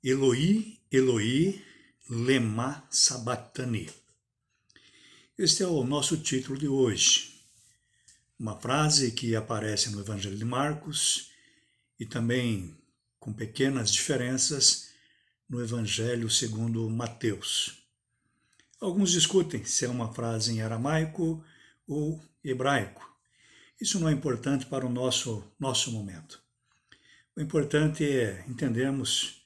Eloi, Eloi, lema sabachthani. Este é o nosso título de hoje. Uma frase que aparece no Evangelho de Marcos e também com pequenas diferenças no Evangelho segundo Mateus. Alguns discutem se é uma frase em aramaico ou hebraico. Isso não é importante para o nosso momento. O importante é entendermos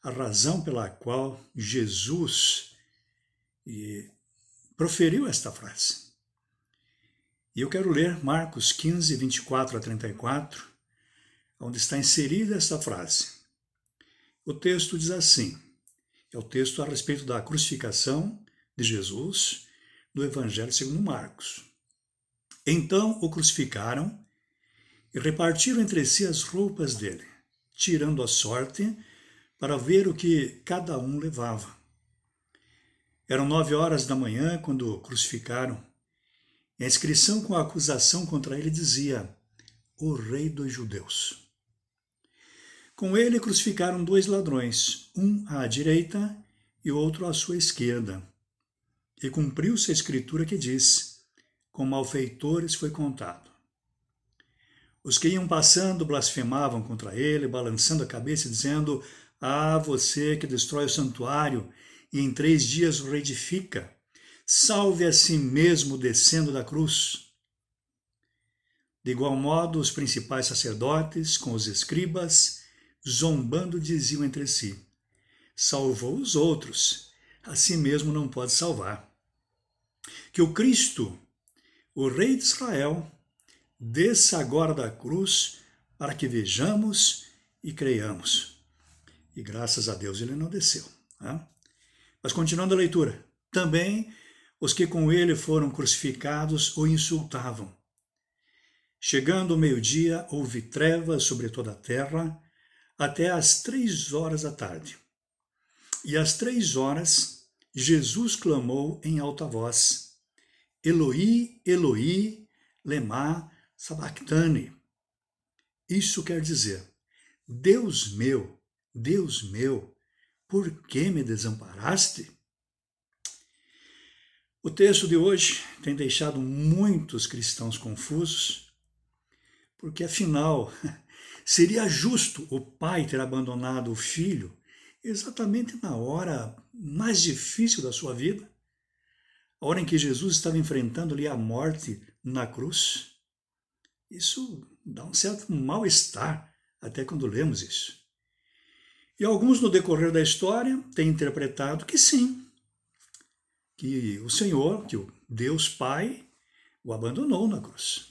a razão pela qual Jesus proferiu esta frase. E eu quero ler Marcos 15, 24 a 34, onde está inserida esta frase. O texto diz assim, é o texto a respeito da crucificação de Jesus no Evangelho segundo Marcos. Então o crucificaram e repartiram entre si as roupas dele, tirando a sorte para ver o que cada um levava. Eram 9 horas da manhã quando o crucificaram. E a inscrição com a acusação contra ele dizia: o Rei dos Judeus. Com ele crucificaram 2 ladrões, um à direita e outro à sua esquerda. E cumpriu-se a escritura que diz: com malfeitores foi contado. Os que iam passando blasfemavam contra ele, balançando a cabeça e dizendo: ah, você que destrói o santuário e em 3 dias o reedifica, salve a si mesmo descendo da cruz. De igual modo, os principais sacerdotes, com os escribas, zombando, diziam entre si: salvou os outros, a si mesmo não pode salvar. Que o Cristo, o Rei de Israel, desça agora da cruz para que vejamos e creiamos. E graças a Deus ele não desceu. Né? Mas continuando a leitura, também os que com ele foram crucificados o insultavam. Chegando o meio-dia, houve trevas sobre toda a terra, até às 3 horas da tarde. E às 3 horas, Jesus clamou em alta voz: Eloi, Eloi, lema sabachthani. Isso quer dizer: Deus meu, por que me desamparaste? O texto de hoje tem deixado muitos cristãos confusos, porque afinal, seria justo o pai ter abandonado o filho exatamente na hora mais difícil da sua vida? A hora em que Jesus estava enfrentando ali a morte na cruz? Isso dá um certo mal-estar até quando lemos isso. E alguns, no decorrer da história, têm interpretado que sim, que o Senhor, que o Deus Pai, o abandonou na cruz.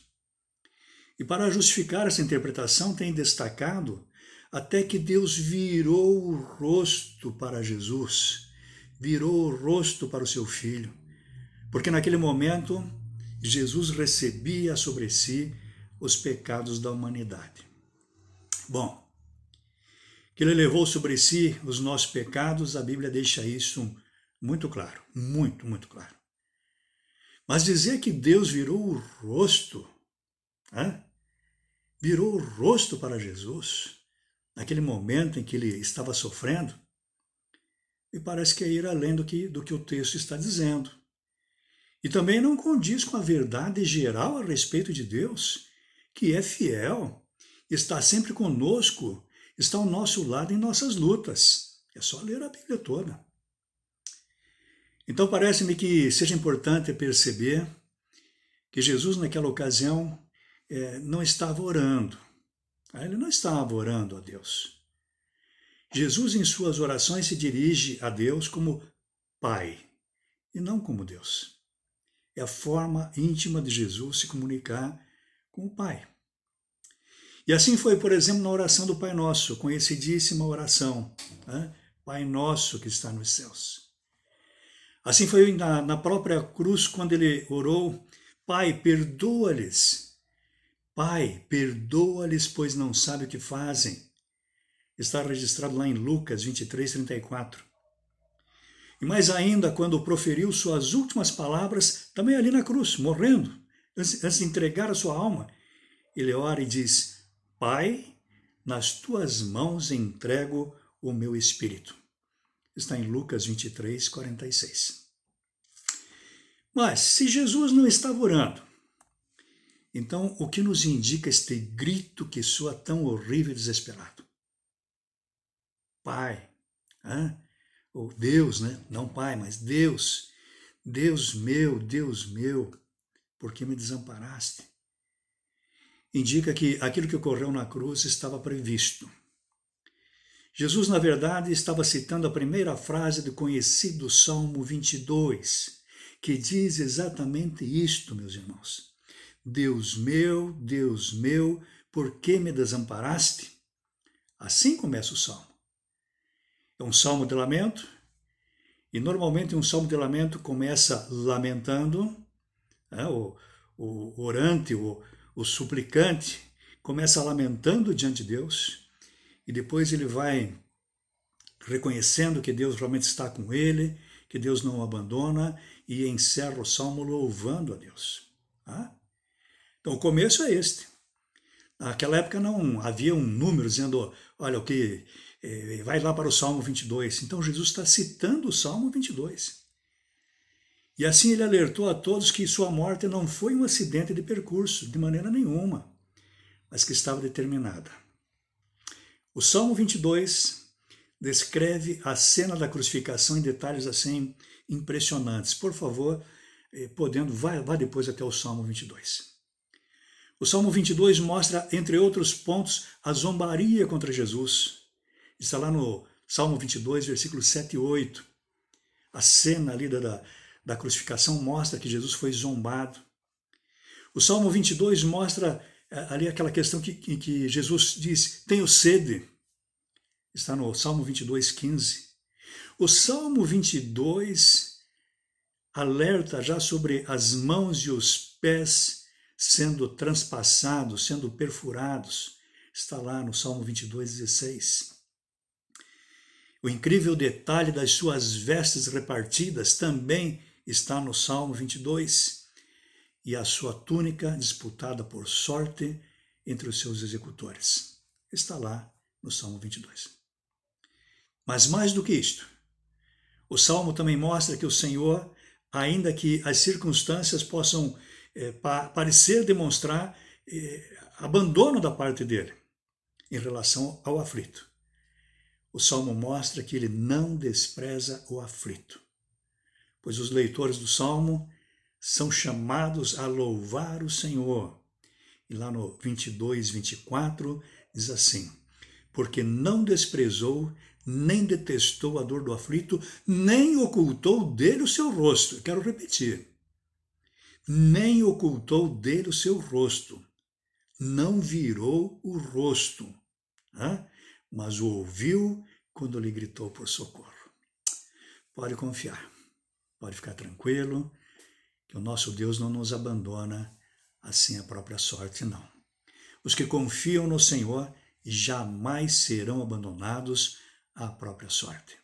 E para justificar essa interpretação, tem destacado até que Deus virou o rosto para Jesus, virou o rosto para o seu filho, porque naquele momento Jesus recebia sobre si os pecados da humanidade. Bom, que ele levou sobre si os nossos pecados, a Bíblia deixa isso muito claro, muito claro. Mas dizer que Deus virou o rosto, virou o rosto para Jesus, naquele momento em que ele estava sofrendo, me parece que é ir além do que o texto está dizendo. E também não condiz com a verdade geral a respeito de Deus, que é fiel, está sempre conosco, está ao nosso lado em nossas lutas. É só ler a Bíblia toda. Então parece-me que seja importante perceber que Jesus naquela ocasião não estava orando. Ele não estava orando a Deus. Jesus em suas orações se dirige a Deus como Pai e não como Deus. É a forma íntima de Jesus se comunicar com o Pai. E assim foi, por exemplo, na oração do Pai Nosso, conhecidíssima oração, Pai Nosso que está nos céus. Assim foi na própria cruz, quando ele orou: Pai, perdoa-lhes. Pai, perdoa-lhes, pois não sabem o que fazem. Está registrado lá em Lucas 23, 34. E mais ainda, quando proferiu suas últimas palavras, também ali na cruz, morrendo, antes de entregar a sua alma, ele ora e diz: Pai, nas tuas mãos entrego o meu espírito. Está em Lucas 23, 46. Mas, se Jesus não estava orando, então o que nos indica este grito que soa tão horrível e desesperado? Pai, ou Deus, né? Não Pai, mas Deus, Deus meu, por que me desamparaste? Indica que aquilo que ocorreu na cruz estava previsto. Jesus, na verdade, estava citando a primeira frase do conhecido Salmo 22, que diz exatamente isto, meus irmãos. Deus meu, por que me desamparaste? Assim começa o Salmo. É um salmo de lamento, e normalmente um salmo de lamento começa lamentando, o orante, o suplicante, começa lamentando diante de Deus, e depois ele vai reconhecendo que Deus realmente está com ele, que Deus não o abandona, e encerra o salmo louvando a Deus. Então o começo é este. Naquela época não havia um número dizendo, olha, o que vai lá para o Salmo 22. Então Jesus está citando o Salmo 22. E assim ele alertou a todos que sua morte não foi um acidente de percurso, de maneira nenhuma, mas que estava determinada. O Salmo 22 descreve a cena da crucificação em detalhes assim impressionantes. Por favor, podendo, vá depois até o Salmo 22. O Salmo 22 mostra, entre outros pontos, a zombaria contra Jesus. Está lá no Salmo 22, versículos 7 e 8. A cena ali da crucificação mostra que Jesus foi zombado. O Salmo 22 mostra ali aquela questão em que Jesus diz, tenho sede. Está no Salmo 22, 15. O Salmo 22 alerta já sobre as mãos e os pés sendo transpassados, sendo perfurados. Está lá no Salmo 22, 16. O incrível detalhe das suas vestes repartidas também está no Salmo 22. E a sua túnica disputada por sorte entre os seus executores. Está lá no Salmo 22. Mas mais do que isto, o Salmo também mostra que o Senhor, ainda que as circunstâncias possam parecer demonstrar abandono da parte dele em relação ao aflito, o Salmo mostra que ele não despreza o aflito, pois os leitores do Salmo são chamados a louvar o Senhor. E lá no 22, 24, diz assim, porque não desprezou, nem detestou a dor do aflito, nem ocultou dele o seu rosto. Quero repetir. Nem ocultou dele o seu rosto. Não virou o rosto, mas o ouviu quando lhe gritou por socorro. Pode confiar, pode ficar tranquilo, que o nosso Deus não nos abandona assim a própria sorte, não. Os que confiam no Senhor jamais serão abandonados à própria sorte.